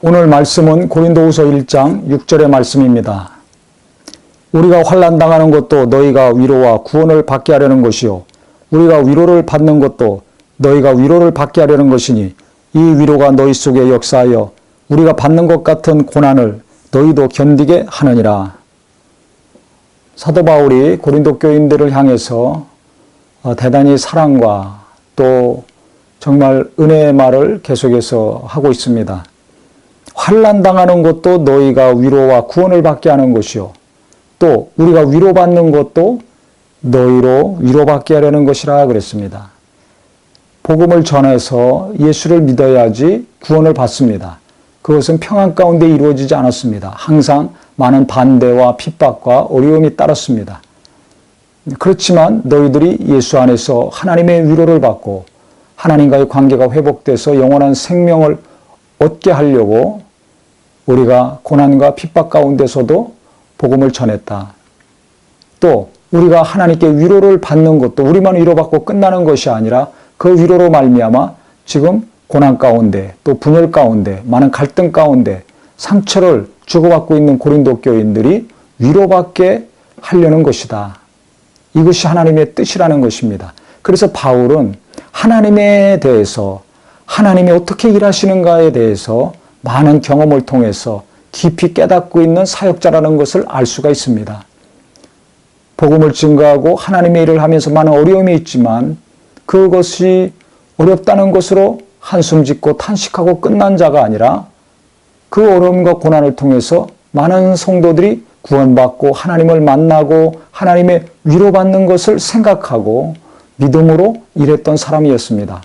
오늘 말씀은 고린도후서 1장 6절의 말씀입니다. 우리가 환난당하는 것도 너희가 위로와 구원을 받게 하려는 것이요 우리가 위로를 받는 것도 너희가 위로를 받게 하려는 것이니 이 위로가 너희 속에 역사하여 우리가 받는 것 같은 고난을 너희도 견디게 하느니라. 사도 바울이 고린도 교인들을 향해서 대단히 사랑과 또 정말 은혜의 말을 계속해서 하고 있습니다. 환난당하는 것도 너희가 위로와 구원을 받게 하는 것이요 또 우리가 위로받는 것도 너희로 위로받게 하려는 것이라 그랬습니다. 복음을 전해서 예수를 믿어야지 구원을 받습니다. 그것은 평안 가운데 이루어지지 않았습니다. 항상 많은 반대와 핍박과 어려움이 따랐습니다. 그렇지만 너희들이 예수 안에서 하나님의 위로를 받고 하나님과의 관계가 회복돼서 영원한 생명을 얻게 하려고 우리가 고난과 핍박 가운데서도 복음을 전했다. 또 우리가 하나님께 위로를 받는 것도 우리만 위로받고 끝나는 것이 아니라 그 위로로 말미암아 지금 고난 가운데 또 분열 가운데 많은 갈등 가운데 상처를 주고받고 있는 고린도 교인들이 위로받게 하려는 것이다. 이것이 하나님의 뜻이라는 것입니다. 그래서 바울은 하나님에 대해서 하나님이 어떻게 일하시는가에 대해서 많은 경험을 통해서 깊이 깨닫고 있는 사역자라는 것을 알 수가 있습니다. 복음을 증거하고 하나님의 일을 하면서 많은 어려움이 있지만 그것이 어렵다는 것으로 한숨 짓고 탄식하고 끝난 자가 아니라 그 어려움과 고난을 통해서 많은 성도들이 구원받고 하나님을 만나고 하나님의 위로받는 것을 생각하고 믿음으로 일했던 사람이었습니다.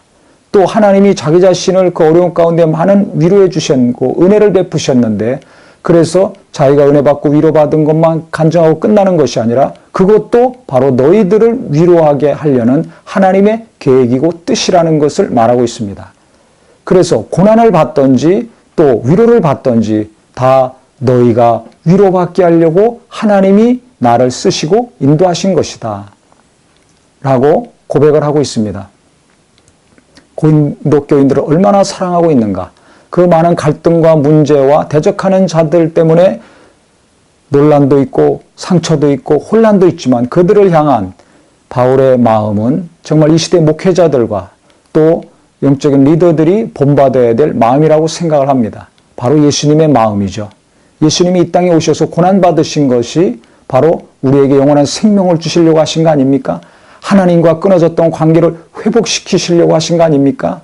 또 하나님이 자기 자신을 그 어려움 가운데 많은 위로해 주셨고 은혜를 베푸셨는데 그래서 자기가 은혜 받고 위로받은 것만 간증하고 끝나는 것이 아니라 그것도 바로 너희들을 위로하게 하려는 하나님의 계획이고 뜻이라는 것을 말하고 있습니다. 그래서 고난을 받든지 또 위로를 받든지 다 너희가 위로받게 하려고 하나님이 나를 쓰시고 인도하신 것이다. 라고 고백을 하고 있습니다. 고린도 교인들을 얼마나 사랑하고 있는가. 그 많은 갈등과 문제와 대적하는 자들 때문에 논란도 있고 상처도 있고 혼란도 있지만 그들을 향한 바울의 마음은 정말 이 시대 목회자들과 또 영적인 리더들이 본받아야 될 마음이라고 생각을 합니다. 바로 예수님의 마음이죠. 예수님이 이 땅에 오셔서 고난받으신 것이 바로 우리에게 영원한 생명을 주시려고 하신 거 아닙니까? 하나님과 끊어졌던 관계를 회복시키시려고 하신 거 아닙니까?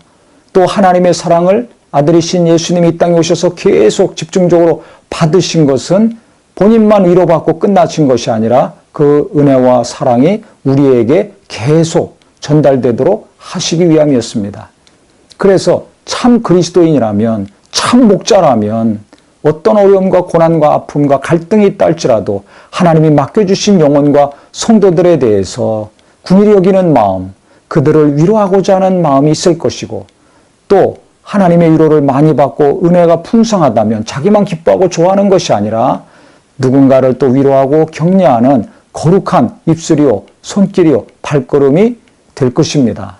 또 하나님의 사랑을 아들이신 예수님이 이 땅에 오셔서 계속 집중적으로 받으신 것은 본인만 위로받고 끝나신 것이 아니라 그 은혜와 사랑이 우리에게 계속 전달되도록 하시기 위함이었습니다. 그래서 참 그리스도인이라면 참 목자라면 어떤 어려움과 고난과 아픔과 갈등이 있다 할지라도 하나님이 맡겨주신 영혼과 성도들에 대해서 긍휼히 여기는 마음, 그들을 위로하고자 하는 마음이 있을 것이고 또 하나님의 위로를 많이 받고 은혜가 풍성하다면 자기만 기뻐하고 좋아하는 것이 아니라 누군가를 또 위로하고 격려하는 거룩한 입술이요, 손길이요, 발걸음이 될 것입니다.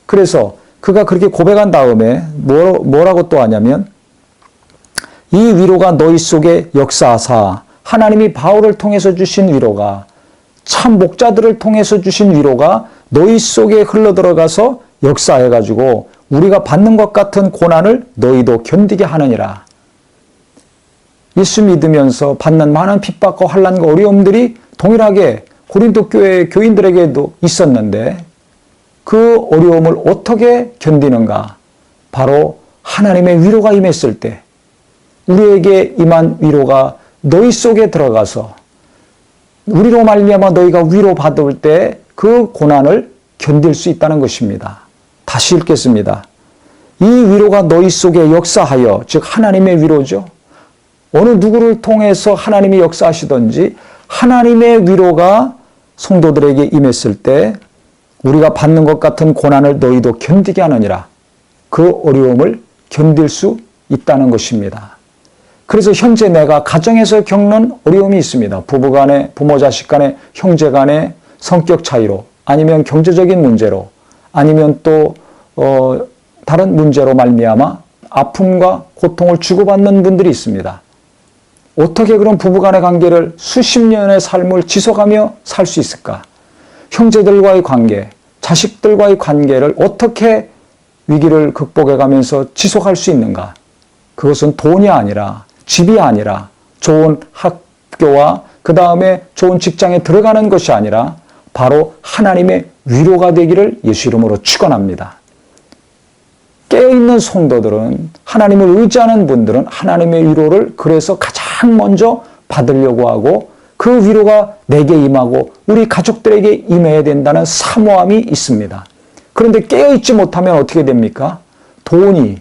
그래서 그가 그렇게 고백한 다음에 뭐라고 또 하냐면 이 위로가 너희 속에 역사하사 하나님이 바울을 통해서 주신 위로가 참 목자들을 통해서 주신 위로가 너희 속에 흘러들어가서 역사해가지고 우리가 받는 것 같은 고난을 너희도 견디게 하느니라. 예수 믿으면서 받는 많은 핍박과 환난과 어려움들이 동일하게 고린도 교회 교인들에게도 있었는데 그 어려움을 어떻게 견디는가? 바로 하나님의 위로가 임했을 때 우리에게 임한 위로가 너희 속에 들어가서 우리로 말미암아 너희가 위로받을 때 그 고난을 견딜 수 있다는 것입니다. 다시 읽겠습니다. 이 위로가 너희 속에 역사하여, 즉 하나님의 위로죠. 어느 누구를 통해서 하나님이 역사하시든지 하나님의 위로가 성도들에게 임했을 때 우리가 받는 것 같은 고난을 너희도 견디게 하느니라. 그 어려움을 견딜 수 있다는 것입니다. 그래서 현재 내가 가정에서 겪는 어려움이 있습니다. 부부 간에, 부모 자식 간에, 형제 간에 성격 차이로 아니면 경제적인 문제로 아니면 또 다른 문제로 말미암아 아픔과 고통을 주고받는 분들이 있습니다. 어떻게 그런 부부간의 관계를 수십 년의 삶을 지속하며 살 수 있을까? 형제들과의 관계, 자식들과의 관계를 어떻게 위기를 극복해 가면서 지속할 수 있는가? 그것은 돈이 아니라, 집이 아니라, 좋은 학교와 그 다음에 좋은 직장에 들어가는 것이 아니라 바로 하나님의 위로가 되기를 예수 이름으로 축원합니다. 깨어있는 성도들은, 하나님을 의지하는 분들은 하나님의 위로를 그래서 가장 먼저 받으려고 하고 그 위로가 내게 임하고 우리 가족들에게 임해야 된다는 사모함이 있습니다. 그런데 깨어있지 못하면 어떻게 됩니까? 돈이,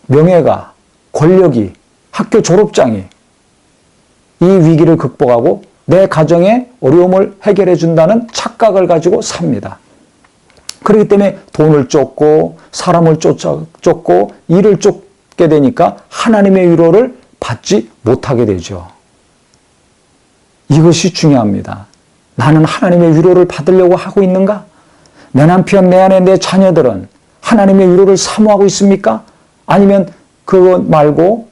명예가, 권력이, 학교 졸업장이 이 위기를 극복하고 내 가정의 어려움을 해결해 준다는 착각을 가지고 삽니다. 그렇기 때문에 돈을 쫓고 사람을 쫓고 일을 쫓게 되니까 하나님의 위로를 받지 못하게 되죠. 이것이 중요합니다. 나는 하나님의 위로를 받으려고 하고 있는가? 내 남편, 내 아내, 내 자녀들은 하나님의 위로를 사모하고 있습니까? 아니면 그것 말고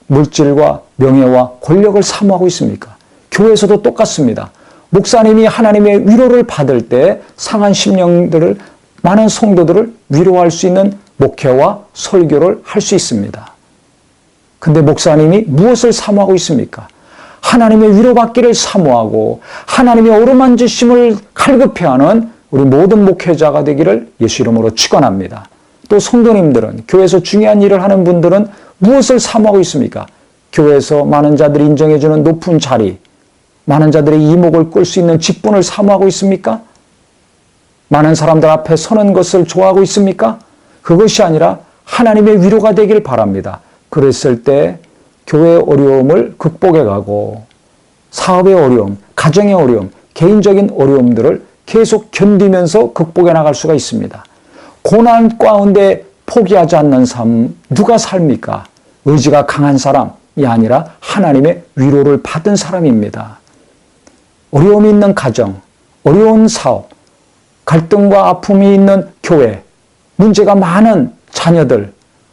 물질과 명예와 권력을 사모하고 있습니까? 교회에서도 똑같습니다. 목사님이 하나님의 위로를 받을 때 상한 심령들을, 많은 성도들을 위로할 수 있는 목회와 설교를 할 수 있습니다. 근데 목사님이 무엇을 사모하고 있습니까? 하나님의 위로받기를 사모하고 하나님의 어루만지심을 갈급해하는 우리 모든 목회자가 되기를 예수 이름으로 축원합니다. 또 성도님들은, 교회에서 중요한 일을 하는 분들은 무엇을 사모하고 있습니까? 교회에서 많은 자들이 인정해주는 높은 자리, 많은 자들의 이목을 끌 수 있는 직분을 사모하고 있습니까? 많은 사람들 앞에 서는 것을 좋아하고 있습니까? 그것이 아니라 하나님의 위로가 되길 바랍니다. 그랬을 때 교회의 어려움을 극복해 가고 사업의 어려움, 가정의 어려움, 개인적인 어려움들을 계속 견디면서 극복해 나갈 수가 있습니다. 고난 가운데 포기하지 않는 삶, 누가 삽니까? 의지가 강한 사람이 아니라 하나님의 위로를 받은 사람입니다. 어려움이 있는 가정, 어려운 사업, 갈등과 아픔이 있는 교회, 문제가 많은 자녀들,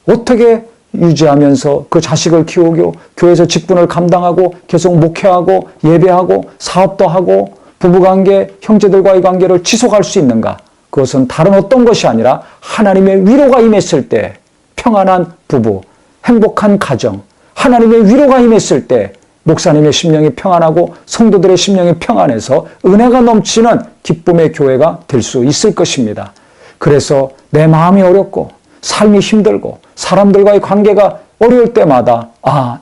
어떻게 유지하면서 그 자식을 키우고 교회에서 직분을 감당하고 계속 목회하고 예배하고 사업도 하고 부부관계, 형제들과의 관계를 지속할 수 있는가? 그것은 다른 어떤 것이 아니라 하나님의 위로가 임했을 때 평안한 부부, 행복한 가정, 하나님의 위로가 임했을 때 목사님의 심령이 평안하고 성도들의 심령이 평안해서 은혜가 넘치는 기쁨의 교회가 될 수 있을 것입니다. 그래서 내 마음이 어렵고 삶이 힘들고 사람들과의 관계가 어려울 때마다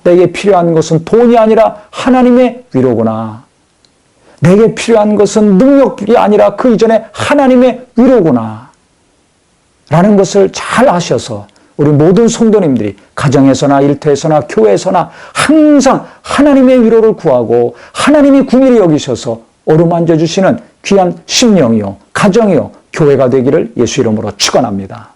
내게 필요한 것은 돈이 아니라 하나님의 위로구나. 내게 필요한 것은 능력이 아니라 그 이전에 하나님의 위로구나. 라는 것을 잘 아셔서 우리 모든 성도님들이 가정에서나 일터에서나 교회에서나 항상 하나님의 위로를 구하고 하나님이 긍휼히 여기셔서 어루만져 주시는 귀한 심령이요, 가정이요, 교회가 되기를 예수 이름으로 축원합니다.